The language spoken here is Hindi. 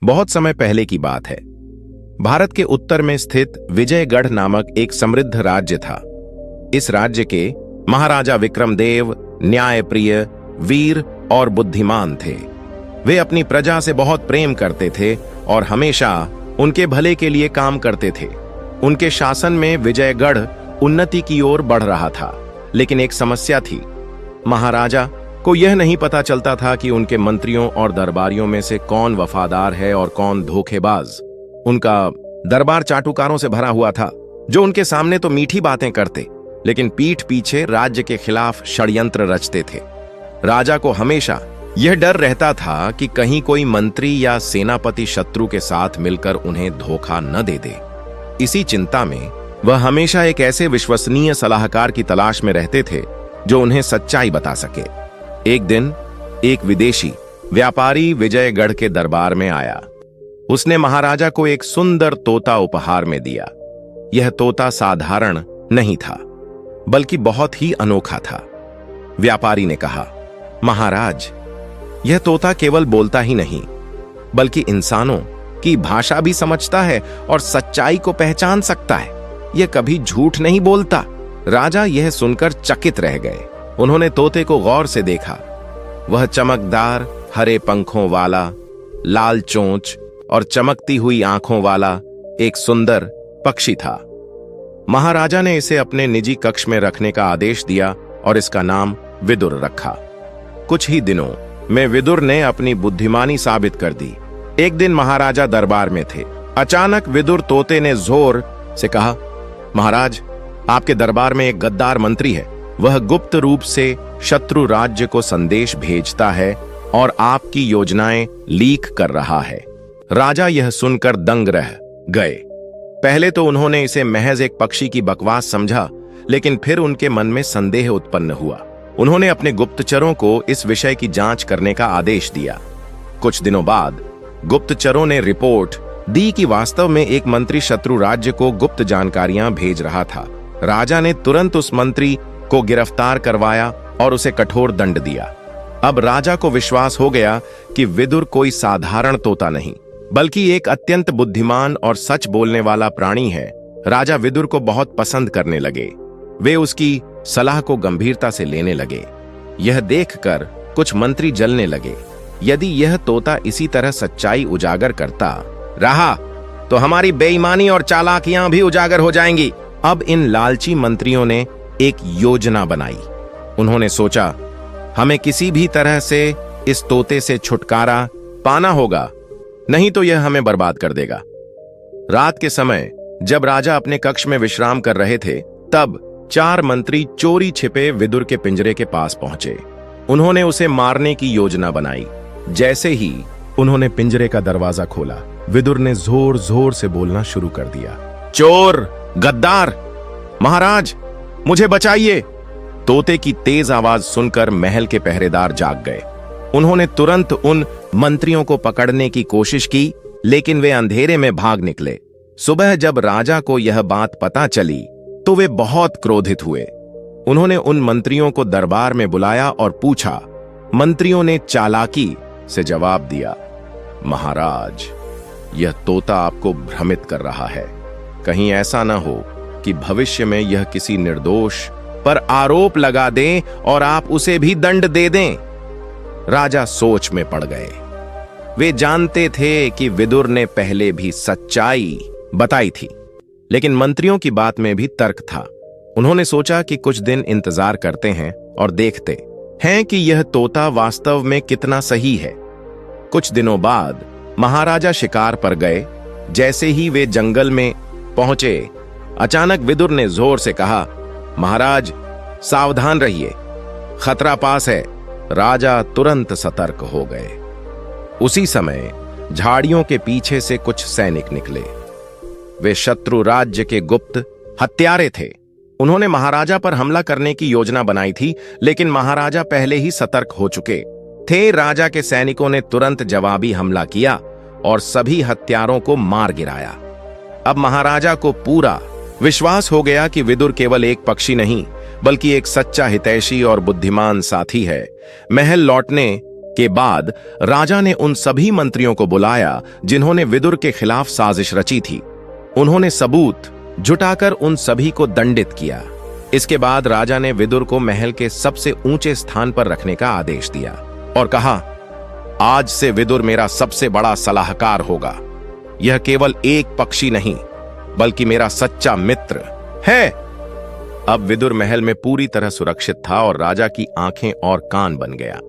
बहुत समय पहले की बात है। भारत के उत्तर में स्थित विजयगढ़ नामक एक समृद्ध राज्य था। इस राज्य के महाराजा विक्रमदेव न्यायप्रिय, वीर और बुद्धिमान थे। वे अपनी प्रजा से बहुत प्रेम करते थे और हमेशा उनके भले के लिए काम करते थे। उनके शासन में विजयगढ़ उन्नति की ओर बढ़ रहा था, लेकिन एक समस्या थी। महाराजा को यह नहीं पता चलता था कि उनके मंत्रियों और दरबारियों में से कौन वफादार है और कौन धोखेबाज। उनका दरबार चाटुकारों से भरा हुआ था, जो उनके सामने तो मीठी बातें करते, लेकिन पीठ पीछे राज्य के खिलाफ षड्यंत्र रचते थे। राजा को हमेशा यह डर रहता था कि कहीं कोई मंत्री या सेनापति शत्रु के साथ मिलकर उन्हें धोखा न दे दे। इसी चिंता में वह हमेशा एक ऐसे विश्वसनीय सलाहकार की तलाश में रहते थे जो उन्हें सच्चाई बता सके। एक दिन एक विदेशी व्यापारी विजयगढ़ के दरबार में आया। उसने महाराजा को एक सुंदर तोता उपहार में दिया। यह तोता साधारण नहीं था, बल्कि बहुत ही अनोखा था। व्यापारी ने कहा, महाराज, यह तोता केवल बोलता ही नहीं, बल्कि इंसानों की भाषा भी समझता है और सच्चाई को पहचान सकता है। यह कभी झूठ नहीं बोलता। राजा यह सुनकर चकित रह गए। उन्होंने तोते को गौर से देखा। वह चमकदार हरे पंखों वाला, लाल चोंच और चमकती हुई आंखों वाला एक सुंदर पक्षी था। महाराजा ने इसे अपने निजी कक्ष में रखने का आदेश दिया और इसका नाम विदुर रखा। कुछ ही दिनों में विदुर ने अपनी बुद्धिमानी साबित कर दी। एक दिन महाराजा दरबार में थे। अचानक विदुर तोते ने जोर से कहा, महाराज, आपके दरबार में एक गद्दार मंत्री है। वह गुप्त रूप से शत्रु राज्य को संदेश भेजता है और आपकी योजनाएं लीक कर रहा है। राजा यह सुनकर दंग रह गए। पहले तो उन्होंने इसे महज एक पक्षी की बकवास समझा, लेकिन फिर उनके मन में संदेह उत्पन्न हुआ। उन्होंने अपने गुप्तचरों को इस विषय की जांच करने का आदेश दिया। कुछ दिनों बाद गुप्तचरों ने रिपोर्ट दी कि वास्तव में एक मंत्री शत्रु राज्य को गुप्त जानकारियां भेज रहा था। राजा ने तुरंत उस मंत्री को गिरफ्तार करवाया और उसे कठोर दंड दिया। अब राजा को विश्वास हो गया कि विदुर कोई साधारण तोता नहीं, बल्कि एक अत्यंत बुद्धिमान और सच बोलने वाला प्राणी है। राजा विदुर को बहुत पसंद करने लगे। वे उसकी सलाह को गंभीरता से लेने लगे। यह देखकर कुछ मंत्री जलने लगे। यदि यह तोता इसी तरह सच्चाई उजागर करता रहा तो हमारी बेईमानी और चालाकियां भी उजागर हो जाएंगी। अब इन लालची मंत्रियों ने एक योजना बनाई। उन्होंने सोचा, हमें किसी भी तरह से इस तोते से छुटकारा पाना होगा, नहीं तो यह हमें बर्बाद कर देगा। रात के समय जब राजा अपने कक्ष में विश्राम कर रहे थे, तब 4 मंत्री चोरी छिपे विदुर के पिंजरे के पास पहुंचे। उन्होंने उसे मारने की योजना बनाई। जैसे ही उन्होंने पिंजरे का दरवाजा खोला, विदुर ने जोर जोर से बोलना शुरू कर दिया, चोर, गद्दार, महाराज, मुझे बचाइए। तोते की तेज आवाज सुनकर महल के पहरेदार जाग गए। उन्होंने तुरंत उन मंत्रियों को पकड़ने की कोशिश की, लेकिन वे अंधेरे में भाग निकले। सुबह जब राजा को यह बात पता चली तो वे बहुत क्रोधित हुए। उन्होंने उन मंत्रियों को दरबार में बुलाया और पूछा। मंत्रियों ने चालाकी से जवाब दिया, महाराज, यह तोता आपको भ्रमित कर रहा है। कहीं ऐसा न हो कि भविष्य में यह किसी निर्दोष पर आरोप लगा दे और आप उसे भी दंड दे दें। राजा सोच में पड़ गए। वे जानते थे कि विदुर ने पहले भी सच्चाई बताई थी, लेकिन मंत्रियों की बात में भी तर्क था। उन्होंने सोचा कि कुछ दिन इंतजार करते हैं और देखते हैं कि यह तोता वास्तव में कितना सही है। कुछ दिनों बाद महाराजा शिकार पर गए। जैसे ही वे जंगल में पहुंचे, अचानक विदुर ने जोर से कहा, महाराज, सावधान रहिए, खतरा पास है। राजा तुरंत सतर्क हो गए। उसी समय झाड़ियों के पीछे से कुछ सैनिक निकले। वे शत्रु राज्य के गुप्त हत्यारे थे। उन्होंने महाराजा पर हमला करने की योजना बनाई थी, लेकिन महाराजा पहले ही सतर्क हो चुके थे। राजा के सैनिकों ने तुरंत जवाबी हमला किया और सभी हत्यारों को मार गिराया। अब महाराजा को पूरा विश्वास हो गया कि विदुर केवल एक पक्षी नहीं, बल्कि एक सच्चा हितैषी और बुद्धिमान साथी है। महल लौटने के बाद राजा ने उन सभी मंत्रियों को बुलाया जिन्होंने विदुर के खिलाफ साजिश रची थी। उन्होंने सबूत जुटाकर उन सभी को दंडित किया। इसके बाद राजा ने विदुर को महल के सबसे ऊंचे स्थान पर रखने का आदेश दिया और कहा, आज से विदुर मेरा सबसे बड़ा सलाहकार होगा। यह केवल एक पक्षी नहीं बल्कि मेरा सच्चा मित्र है। अब विदुर महल में पूरी तरह सुरक्षित था और राजा की आंखें और कान बन गया।